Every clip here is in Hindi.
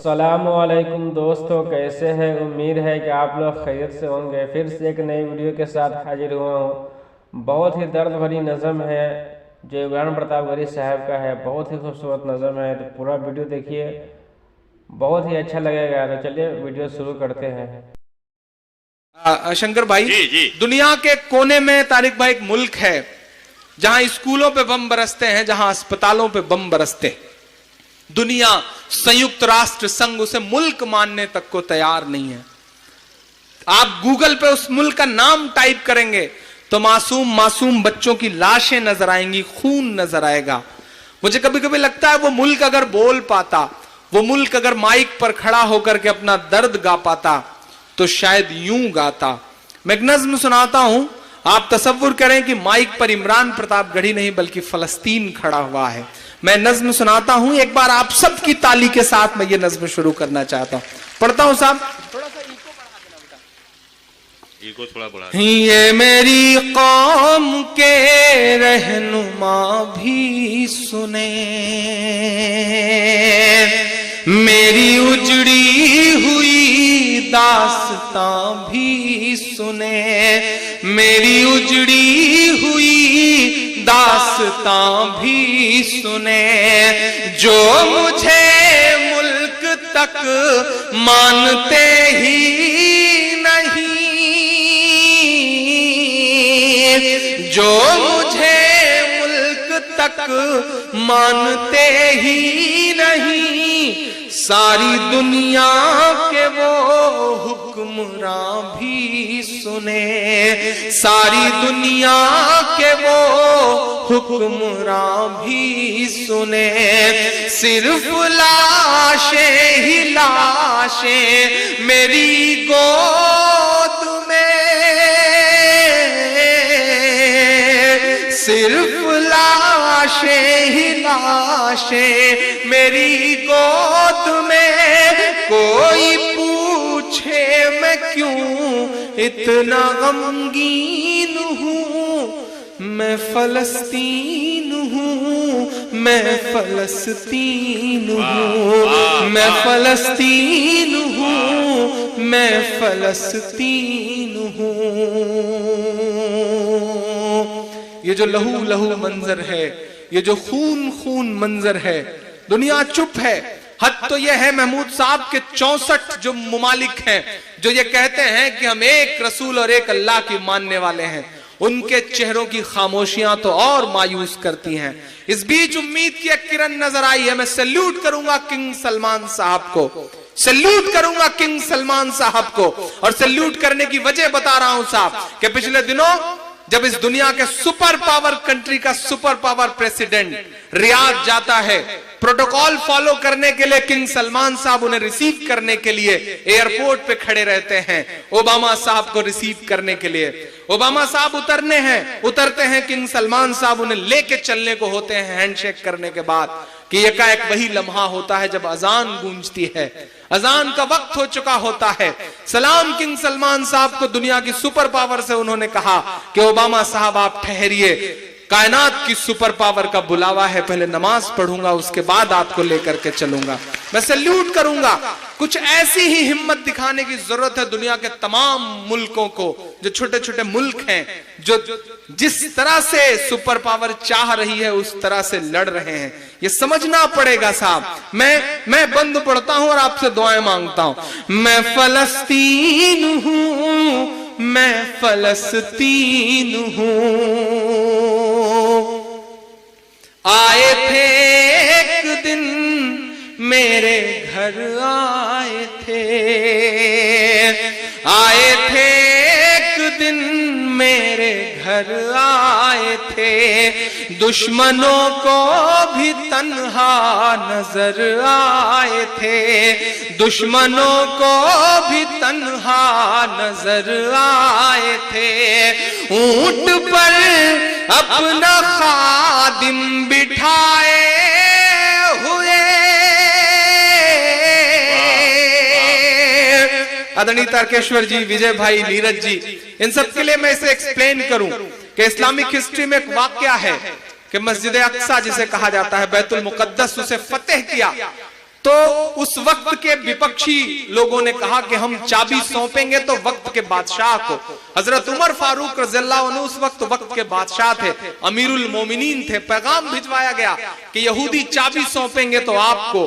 अस्सलामुअलैकुम दोस्तों, कैसे हैं? उम्मीद है कि आप लोग खैरियत से होंगे। फिर से एक नई वीडियो के साथ हाजिर हुआ हूँ। बहुत ही दर्द भरी नज़म है जो इमरान प्रतापगढ़ी साहब का है। बहुत ही खूबसूरत नज़म है, तो पूरा वीडियो देखिए, बहुत ही अच्छा लगेगा। तो चलिए वीडियो शुरू करते हैं। शंकर भाई जी। दुनिया के कोने में तारिक भाई एक मुल्क है जहां स्कूलों पे बम बरसते हैं, जहां अस्पतालों पे बम बरसते हैं। दुनिया, संयुक्त राष्ट्र संघ उसे मुल्क मानने तक को तैयार नहीं है। आप गूगल पे उस मुल्क का नाम टाइप करेंगे तो मासूम मासूम बच्चों की लाशें नजर आएंगी, खून नजर आएगा। मुझे कभी कभी लगता है वो मुल्क अगर बोल पाता, वो मुल्क अगर माइक पर खड़ा होकर के अपना दर्द गा पाता तो शायद यूं गाता। मैं एक नज्म सुनाता हूं, आप तसव्वुर करें कि माइक पर इमरान प्रतापगढ़ी नहीं बल्कि फलस्तीन खड़ा हुआ है। मैं नज्म सुनाता हूं, एक बार आप सबकी ताली के साथ मैं ये नज्म शुरू करना चाहता हूं। पढ़ता हूं साहब, थोड़ा सा ईको बढ़ा देना बेटा, ईको थोड़ा बढ़ा। ये मेरी कौम के रहनुमा भी सुने, मेरी उजड़ी हुई दास्तां भी सुने, मेरी उजड़ी हुई दास्तां भी सुने। जो मुझे मुल्क तक मानते ही नहीं, जो मुझे मुल्क तक मानते ही नहीं, सारी दुनिया के वो हुक्मरां भी सुने, सारी दुनिया के वो हुक्मरां भी सुने। सिर्फ लाशें ही लाशें मेरी गोद में, सिर्फ लाशें ही लाशें मेरी गोद में। कोई पूछे मैं क्यों इतना गमगीन हूँ, मैं फलस्तीन हूँ, मैं फलस्तीन हूँ, मैं फलस्तीन हूँ, मैं फलस्तीन हूँ। ये जो लहू लहू मंजर है, ये जो खून खून मंजर है, दुनिया चुप है। हद तो यह है महमूद साहब के 64 जो मुमालिक हैं जो ये कहते हैं कि हम एक रसूल और एक अल्लाह की मानने वाले हैं, उनके चेहरों की खामोशियां तो और मायूस करती हैं। इस बीच उम्मीद की एक किरण नजर आई है। मैं सैल्यूट करूंगा किंग सलमान साहब को, सैल्यूट करूंगा किंग सलमान साहब को। और सैल्यूट करने की वजह बता रहा हूं साहब कि पिछले दिनों जब इस दुनिया के सुपर पावर कंट्री का सुपर पावर प्रेसिडेंट रियाद जाता है, प्रोटोकॉल फॉलो करने के लिए किंग सलमान साहब उन्हें रिसीव करने के लिए एयरपोर्ट पे खड़े रहते हैं, ओबामा साहब को रिसीव करने के लिए। ओबामा साहब उतरते हैं, किंग सलमान साहब उन्हें लेके चलने को होते हैं हैंडशेक करने के बाद कि एकाएक वही लम्हा होता है जब अजान गूंजती है, अजान का वक्त हो चुका होता है। सलाम किंग सलमान साहब को दुनिया की सुपर पावर से उन्होंने कहा कि ओबामा साहब आप ठहरिए, कायनात की सुपर पावर का बुलावा है, पहले नमाज पढ़ूंगा उसके बाद आपको लेकर के चलूंगा। मैं सैल्यूट करूंगा। कुछ ऐसी ही हिम्मत दिखाने की जरूरत है दुनिया के तमाम मुल्कों को, जो छोटे छोटे मुल्क हैं, जो जिस तरह से सुपर पावर चाह रही है उस तरह से लड़ रहे हैं। ये समझना पड़ेगा साहब। मैं बंद पढ़ता हूं और आपसे दुआएं मांगता हूं। मैं फलस्तीन हूं, मैं फलस्तीन हूं। आए थे एक दिन मेरे घर आए थे, आए थे एक दिन मेरे घर आए थे, दुश्मनों को भी तन्हा नजर आए थे, दुश्मनों को भी तन्हा नजर आए थे। ऊंट पर अपना खादिम बिठाए हुए, आदरणीय तारकेश्वर जी, विजय भाई, नीरज जी, इन सब के लिए मैं इसे एक्सप्लेन करूं कि इस्लामिक हिस्ट्री में एक वाकया है कि मस्जिद अक्सा जिसे कहा जाता है बैतुल मुकद्दस, उसे फतेह किया तो उस वक्त के विपक्षी लोगों ने कहा कि हम चाबी सौंपेंगे तो वक्त के बादशाह को। हजरत उमर फारूक रज़ियल्लाहु अन्हु उस वक्त के बादशाह थे, अमीरुल मोमिनीन थे। पैगाम भिजवाया गया कि यहूदी चाबी सौंपेंगे तो आपको।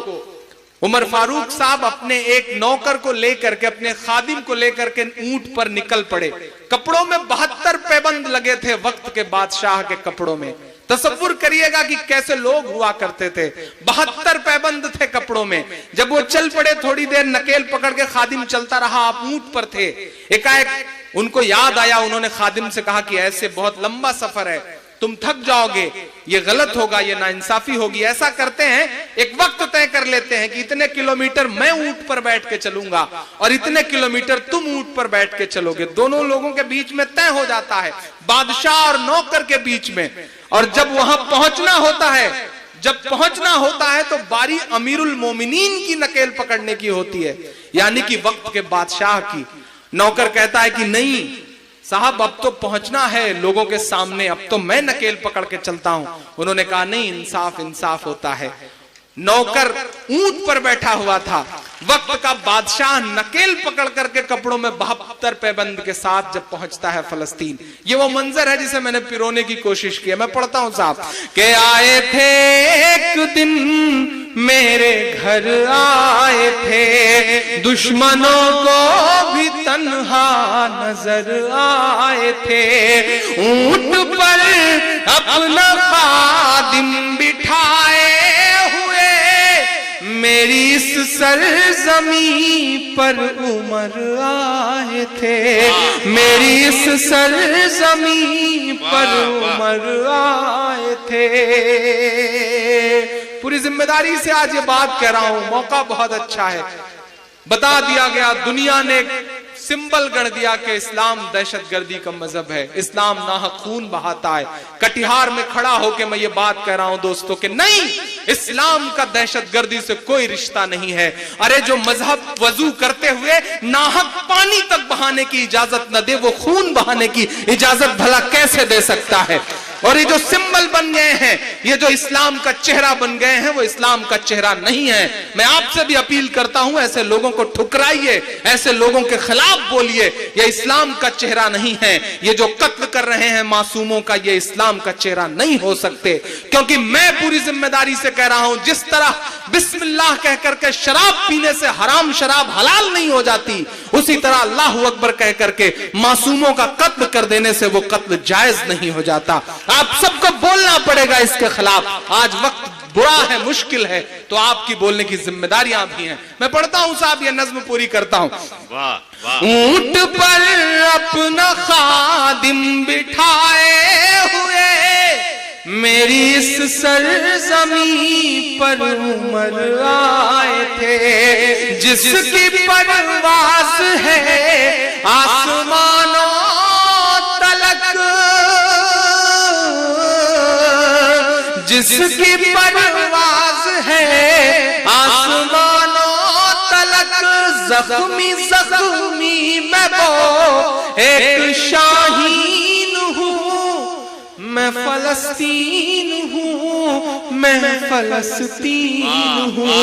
उमर फारूक साहब अपने एक नौकर को लेकर के, अपने खादिम को लेकर के ऊंट पर निकल पड़े। कपड़ों में 72 पैबंद लगे थे वक्त के बादशाह के कपड़ों में। तसव्वुर करिएगा कि कैसे लोग हुआ करते थे। 72 पैबंद थे कपड़ों में। जब वो चल पड़े, थोड़ी देर नकेल पकड़ के खादिम चलता रहा, आप ऊंट पर थे। एकाएक उनको याद आया, उन्होंने खादिम से कहा कि ऐसे बहुत लंबा सफर है, तुम थक जाओगे, ये गलत होगा, ये नाइंसाफी होगी। ऐसा करते हैं, एक वक्त तय कर लेते हैं कि इतने किलोमीटर मैं ऊंट पर बैठ के चलूंगा और इतने किलोमीटर तुम ऊंट पर बैठ के चलोगे। दोनों लोगों के बीच में तय हो जाता है, बादशाह और नौकर के बीच में। और जब वहां पहुंचना होता है तो बारी अमीरुल मोमिनीन की नकेल पकड़ने की होती है, यानी कि वक्त के बादशाह की। नौकर कहता है कि नहीं साहब, अब तो पहुंचना है लोगों के सामने, अब तो मैं नकेल पकड़ के चलता हूं। उन्होंने कहा नहीं, इंसाफ इंसाफ होता है। नौकर ऊंट पर बैठा हुआ था, वक्त का बादशाह नकेल पकड़ करके कपड़ों में 72 पैबंद के साथ जब पहुंचता है फलस्तीन। ये वो मंजर है जिसे मैंने पिरोने की कोशिश की है। मैं पढ़ता हूं साहब के आए थे एक दिन मेरे घर आए थे, दुश्मनों को भी तन्हा नजर आए थे। ऊंट पर अपना खादिम बिठाए हुए मेरी इस सरजमी पर उमर आए थे। मेरी इस सरजमी पर उमर आए थे। पूरी जिम्मेदारी से आज ये बात कह रहा हूं, मौका बहुत अच्छा है। बता दिया गया, दुनिया ने सिंबल गढ़ दिया कि इस्लाम दहशतगर्दी का मजहब है, इस्लाम नाहक खून बहाता है। कटिहार में खड़ा होकर मैं ये बात कह रहा हूं दोस्तों कि नहीं, इस्लाम का दहशतगर्दी से कोई रिश्ता नहीं है। अरे जो मजहब वजू करते हुए नाहक पानी तक बहाने की इजाजत न दे, वो खून बहाने की इजाजत भला कैसे दे सकता है? और ये जो सिंबल बन गए हैं, ये जो इस्लाम का चेहरा बन गए हैं, वो इस्लाम का चेहरा नहीं है। मैं आपसे भी अपील करता हूं, ऐसे लोगों को ठुकराइए, ऐसे लोगों के खिलाफ बोलिए। ये इस्लाम का चेहरा नहीं है। ये जो कत्ल कर रहे हैं मासूमों का, ये इस्लाम का चेहरा नहीं हो सकते। क्योंकि मैं पूरी जिम्मेदारी से कह रहा हूं, जिस तरह बिस्मिल्लाह कह करके शराब पीने से हराम शराब हलाल नहीं हो जाती, उसी तरह अल्लाह अकबर कह करके मासूमों का कत्ल कर देने से वो कत्ल जायज नहीं हो जाता। आप सबको बोलना पड़ेगा इसके खिलाफ। आज वक्त बुरा है, मुश्किल है, तो आपकी बोलने की जिम्मेदारियां भी हैं। मैं पढ़ता हूं साहब, ये नज्म पूरी करता हूं। ऊंट पर अपना खादिम बिठाए हुए मेरी इस सरजमी पर उमर आए थे। जिसकी परवाज़ है आसमानों तलक, जिसकी परवाज़ है आसमानों तलक, जख्मी जख्मी मैं वो एक शाहीन हूँ। मैं फलस्तीन हूँ, मैं फलस्तीन हूँ,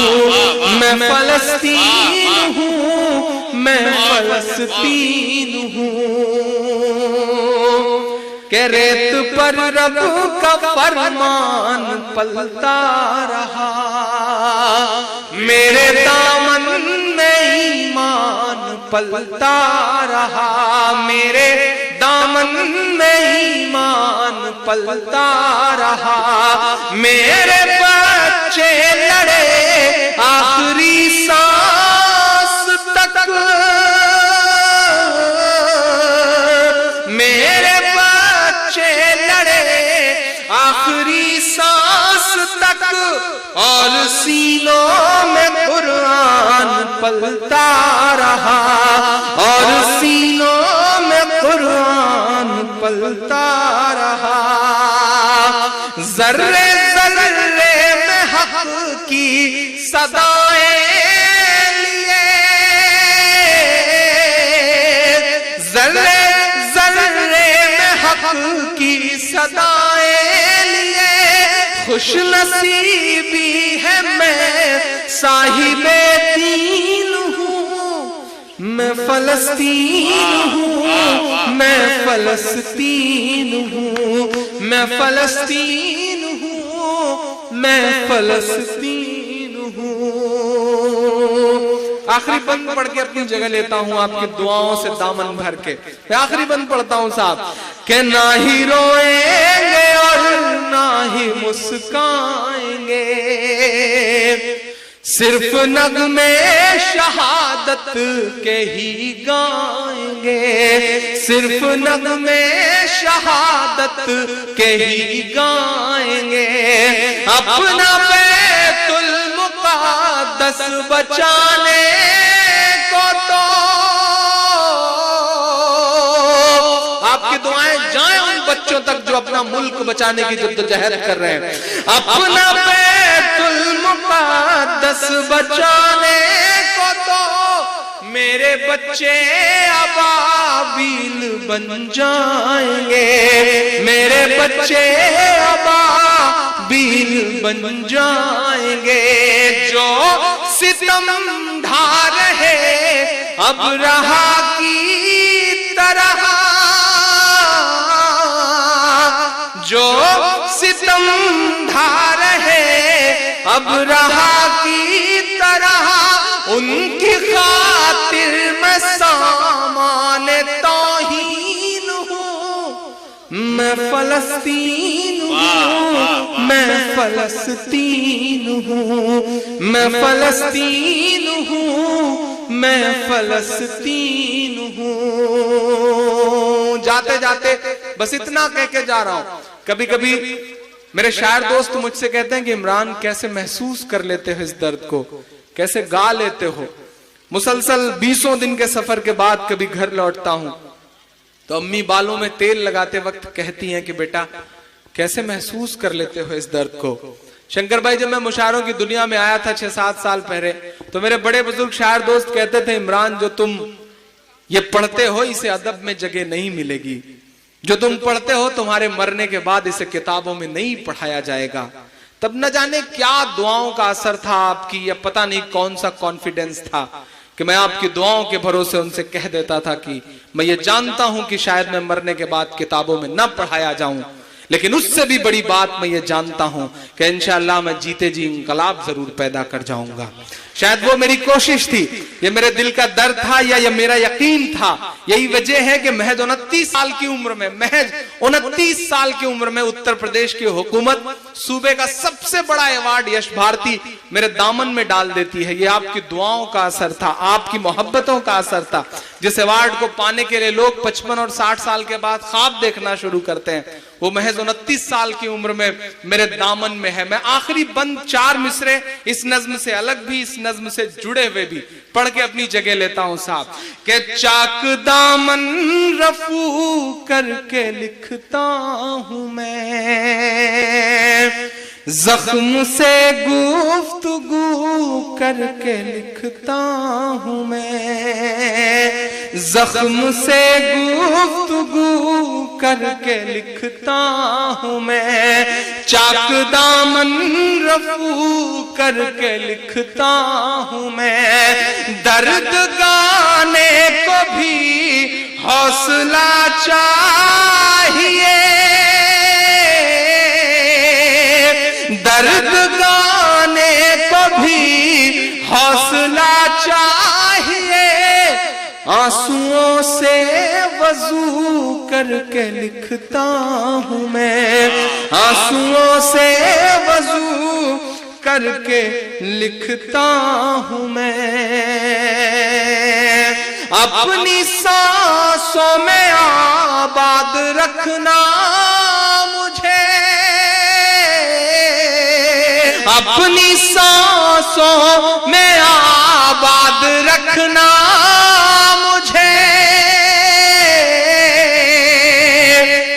मैं फलस्तीन हूँ, मैं फलस्तीन हूँ। के रेत पर रब का फरमान पलता रहा, मेरे दामन में ईमान पलता रहा, मेरे दामन में ईमान पलता रहा। मेरे बच्चे लड़े आखिरी सांस तक, मेरे बच्चे लड़े आखिरी सांस तक, और सीनों में कुरान पलता रहा, और सीनों में कुरान पलता रहा। जर्रे जर्रे में हक की सदाएं लिए, जर्रे जर्रे में हक की सदाएं लिए। खुश नसीबी है मैं साहिबे दीन हूँ, मैं फलस्तीन हूँ, मैं फलस्तीन हूँ, मैं फलस्तीन हूँ, मैं फलस्तीन हूँ। आखिरी बंद पढ़ के अपनी जगह लेता हूं आपकी दुआओं से दामन भर के। मैं आखिरी बंद पढ़ता हूं साहब कि ना ही रोएंगे और ना ही मुस्काएंगे, सिर्फ नगमे शहादत के ही गाएंगे, सिर्फ नगमे शहादत के ही गाएंगे। अपना बैतुल मुक़द्दस बचाने को तो आपकी दुआएं जाएं उन बच्चों तक जो अपना मुल्क बचाने की जद्दोजहद कर रहे हैं। अपना बैतुल मुक़द्दस बचाने को तो मेरे बच्चे अबाबील बन जाएंगे, मेरे बच्चे अबाबील बन जाएंगे। जो सितम ढा रहे अब रहा की तरह, जो सितम ढा रहे अब रहा की तरह, उनकी खातिर मैं सामान तौहीन हूँ। मैं फलस्तीन हूँ, मैं फलस्तीन हूँ, मैं फलस्तीन हूँ, मैं फलस्तीन हूँ। जाते जाते बस इतना कह के जा रहा हूं। कभी कभी मेरे शायर दोस्त मुझसे कहते हैं कि इमरान कैसे महसूस कर लेते हो इस दर्द को, कैसे गा लेते हो। मुसलसल 20 दिन के सफर के बाद कभी घर लौटता हूं तो अम्मी बालों में तेल लगाते वक्त कहती हैं कि बेटा कैसे महसूस कर लेते हो इस दर्द को। शंकर भाई, जब मैं मुशायरों की दुनिया में आया था 6-7 साल पहले, तो मेरे बड़े बुजुर्ग शायर दोस्त कहते थे इमरान जो तुम ये पढ़ते हो इसे अदब में जगह नहीं मिलेगी, जो तुम पढ़ते हो तुम्हारे मरने के बाद इसे किताबों में नहीं पढ़ाया जाएगा। तब न जाने क्या दुआओं का असर था आपकी, या पता नहीं कौन सा कॉन्फिडेंस था कि मैं आपकी दुआओं के भरोसे उनसे कह देता था कि मैं ये जानता हूं कि शायद मैं मरने के बाद किताबों में न पढ़ाया जाऊं, लेकिन उससे भी बड़ी बात मैं ये जानता हूं कि इंशाअल्लाह मैं जीते जी इंकलाब जरूर पैदा कर जाऊंगा। शायद वो मेरी कोशिश थी, ये मेरे दिल का दर्द था या ये मेरा यकीन था। यही वजह है कि महज 29 साल की उम्र में, महज 29 साल की उम्र में उत्तर प्रदेश की हुकूमत सूबे का सबसे बड़ा अवार्ड यश भारती मेरे दामन में डाल देती है। ये आपकी दुआओं का असर था, आपकी मोहब्बतों का असर था। जिस अवार्ड को पाने के लिए लोग 55 और 60 साल के बाद ख्वाब देखना शुरू करते हैं, वो महज 29 साल की उम्र में मेरे दामन में है। मैं आखिरी बंद 4 मिसरे इस नज्म से अलग भी, इस नज्म से जुड़े हुए भी पढ़ के अपनी जगह लेता हूं साहब। के चाक दामन रफू करके लिखता हूं मैं, जख्म से गुफ्तगू करके लिखता हूं मैं, जख्म से गुफ्तगू करके लिखता हूं मैं, चाक दामन रफू करके लिखता हूं मैं। दर्द गाने को भी हौसला चाहिए, दर्द गाने को भी हौसला चाहिए। आंसुओं से वजू करके लिखता हूं मैं, आंसुओं से वजू करके लिखता हूं मैं। अपनी सांसों में आबाद रखना मुझे, अपनी सांसों में आबाद रखना मुझे।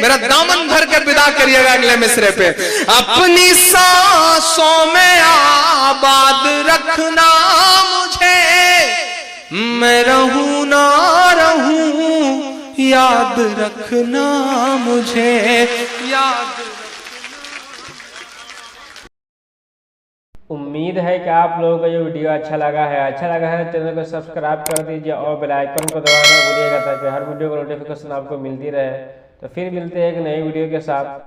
मेरा दामन भर के विदा करिएगा अगले मिसरे पे। अपनी सांसों में आबाद रखना मुझे, मैं रहूं ना रहूं याद रखना मुझे, याद। उम्मीद है कि आप लोगों को ये वीडियो अच्छा लगा है चैनल को सब्सक्राइब कर दीजिए और बेल आइकन को दबाना भूलिएगा ताकि हर वीडियो का नोटिफिकेशन आपको मिलती रहे। तो फिर मिलते हैं एक नई वीडियो के साथ।